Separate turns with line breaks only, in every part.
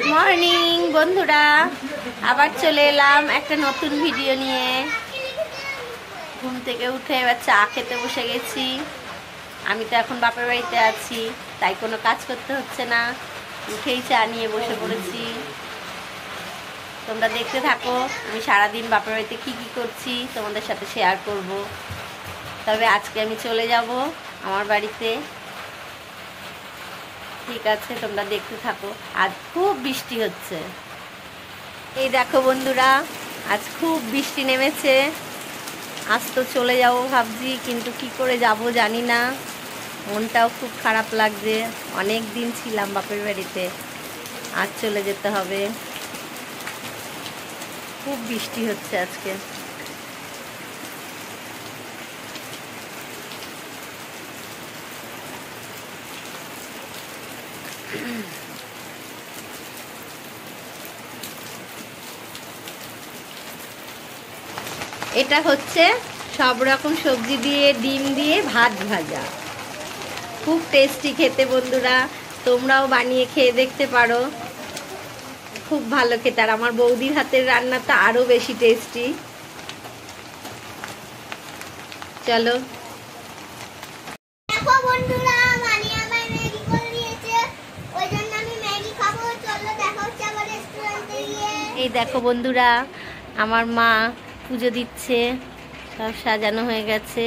Morning বন্ধুরা, আবার চলে এলাম একটা নতুন ভিডিও নিয়ে। ঘুম থেকে উঠে এবার চা খেতে বসে গেছি। আমি তো এখন বাপের বাড়িতে আছি, তাই কোনো কাজ করতে হচ্ছে না, উঠেই চা নিয়ে বসে পড়েছি। তোমরা দেখতে থাকো আমি সারাদিন বাপের বাড়িতে কি কি করছি তোমাদের সাথে শেয়ার করব। তবে আজকে আমি চলে যাব আমার বাড়িতে। ঠিক আছে, তোমরা দেখতে থাকো। আজ খুব বৃষ্টি হচ্ছে। এই দেখো বন্ধুরা, আজ খুব বৃষ্টি নেমেছে। আজ তো চলে যাব ভাবছি, কিন্তু কি করে যাব জানি না। মনটাও খুব খারাপ লাগছে, অনেক দিন ছিলাম বাপের বাড়িতে, আজ চলে যেতে হবে। খুব বৃষ্টি হচ্ছে আজকে। এটা হচ্ছে সব রকম সবজি দিয়ে ডিম দিয়ে ভাত ভাজা, খুব টেস্টি খেতে বন্ধুরা। তোমরাও বানিয়ে খেয়ে দেখতে পারো, খুব ভালো খেতে। আর আমার বৌদির হাতের রান্না তো আরো বেশি টেস্টি। চলো।
দেখো বন্ধুরা, মানি আমায় ম্যাগি করে দিয়েছে, ওইজন্য আমি ম্যাগি খাবো। চলো দেখা হচ্ছে আবার রেস্টুরেন্টে গিয়ে।
এই দেখো বন্ধুরা, আমার মা পুজো দিচ্ছে, সব সাজানো হয়ে গেছে।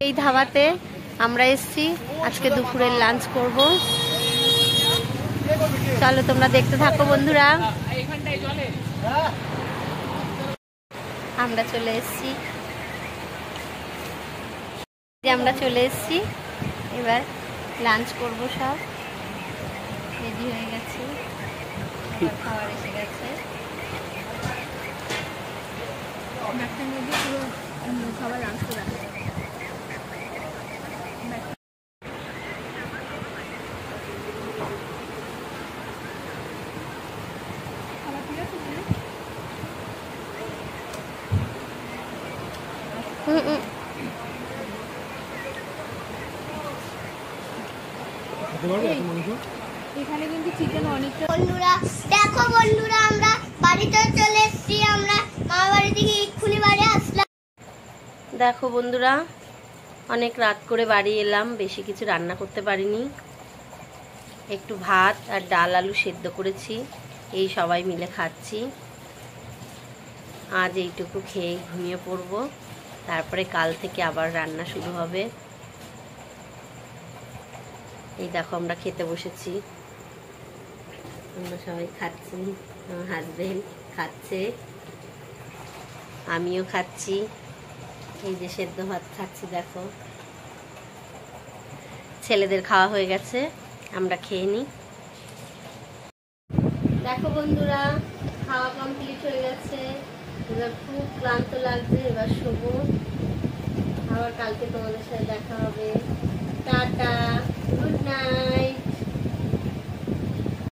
এই ধাবাতে আমরা এসছি, আজকে দুপুরের লাঞ্চ করব। চলো তোমরা দেখতে থাকো বন্ধুরা। আমরা চলে এসছি, এবার লাঞ্চ করব। সব রেডি হয়ে গেছে, খাবার এসে গেছে। খাবার লাঞ্চ করে
এখানে কিন্তু চিকেন অনেকটা।
বন্ধুরা দেখো বন্ধুরা, আমরা বাড়িতে চলে এসেছি। আমরা মামার বাড়ি থেকে এক্ষুনি বাড়ি আসলাম।
দেখো বন্ধুরা, অনেক রাত করে বাড়ি এলাম, বেশি কিছু রান্না করতে পারিনি। একটু ভাত আর ডাল আলু সেদ্ধ করেছি, এই সবাই মিলে খাচ্ছি। আজ এইটুকু খেয়ে ঘুমিয়ে পড়ব, তারপরে কাল থেকে আবার রান্না শুরু হবে। এই দেখো আমরা খেতে বসেছি, আমরা সবাই খাচ্ছি। আমার হাজবেন্ড খাচ্ছে, আমিও খাচ্ছি। এই যে সেদ্ধ ভাত খাচ্ছি। দেখো ছেলেদের খাওয়া হয়ে গেছে, আমরা খেয়ে নিই। দেখো বন্ধুরা, খাওয়া কমপ্লিট হয়ে গেছে। এবার খুব ক্লান্ত লাগছে, এবার শোবো। আবার কালকে তোমাদের সাথে দেখা হবে। Tata, good night.